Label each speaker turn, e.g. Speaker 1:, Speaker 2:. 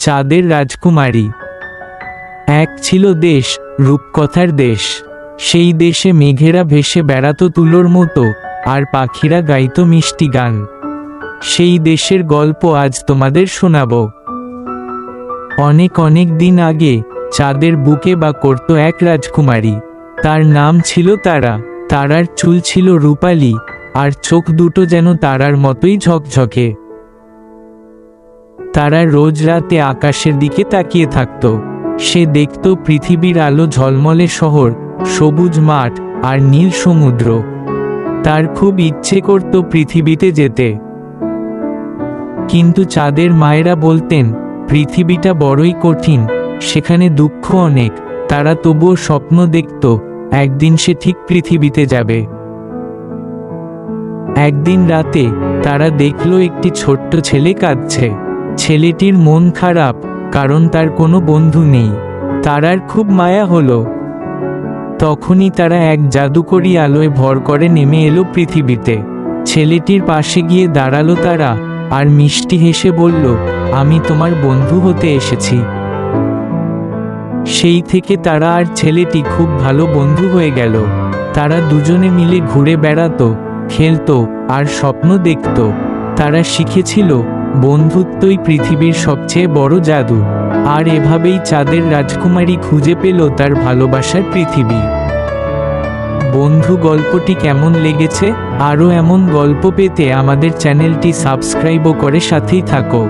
Speaker 1: চাঁদের রাজকুমারী। এক ছিল দেশ, রূপকথার দেশ। সেই দেশে মেঘেরা ভেসে বেড়াতো তুলোর মতো, আর পাখিরা গাইতো মিষ্টি গান। সেই দেশের গল্প আজ তোমাদের শোনাব। অনেক অনেক দিন আগে চাঁদের বুকে বাস করত এক রাজকুমারী। তার নাম ছিল তারা। তারার চুল ছিল রূপালি, আর চোখ দুটো যেন তারার মতোই ঝকঝকে। তারা রোজ রাতে আকাশের দিকে তাকিয়ে থাকত। সে দেখত পৃথিবীর আলো ঝলমলে শহর, সবুজ মাঠ আর নীল সমুদ্র। তার খুব ইচ্ছে করত পৃথিবীতে যেতে। কিন্তু চাঁদের মায়েরা বলতেন, পৃথিবীটা বড়ই কঠিন, সেখানে দুঃখ অনেক। তারা তবুও স্বপ্ন দেখত, একদিন সে ঠিক পৃথিবীতে যাবে। একদিন রাতে তারা দেখল একটি ছোট্ট ছেলে কাঁদছে। ছেলেটির মন খারাপ, কারণ তার কোনো বন্ধু নেই। তারার খুব মায়া হলো। তখনই তারা এক জাদুকরী আলোয় ভর করে নেমে এলো পৃথিবীতে। ছেলেটির পাশে গিয়ে দাঁড়ালো তারা, আর মিষ্টি হেসে বলল, আমি তোমার বন্ধু হতে এসেছি। সেই থেকে তারা আর ছেলেটি খুব ভালো বন্ধু হয়ে গেল। তারা দুজনে মিলে ঘুরে বেড়াতো, খেলতো আর স্বপ্ন দেখত। তারা শিখেছিল, বন্ধুত্বই পৃথিবীর সবচেয়ে বড় জাদু। আর এভাবেই চাঁদের রাজকুমারী খুঁজে পেল তার ভালোবাসার পৃথিবী। বন্ধু, গল্পটি কেমন লেগেছে? আরও এমন গল্প পেতে আমাদের চ্যানেলটি সাবস্ক্রাইব করে সাথেই থাকো।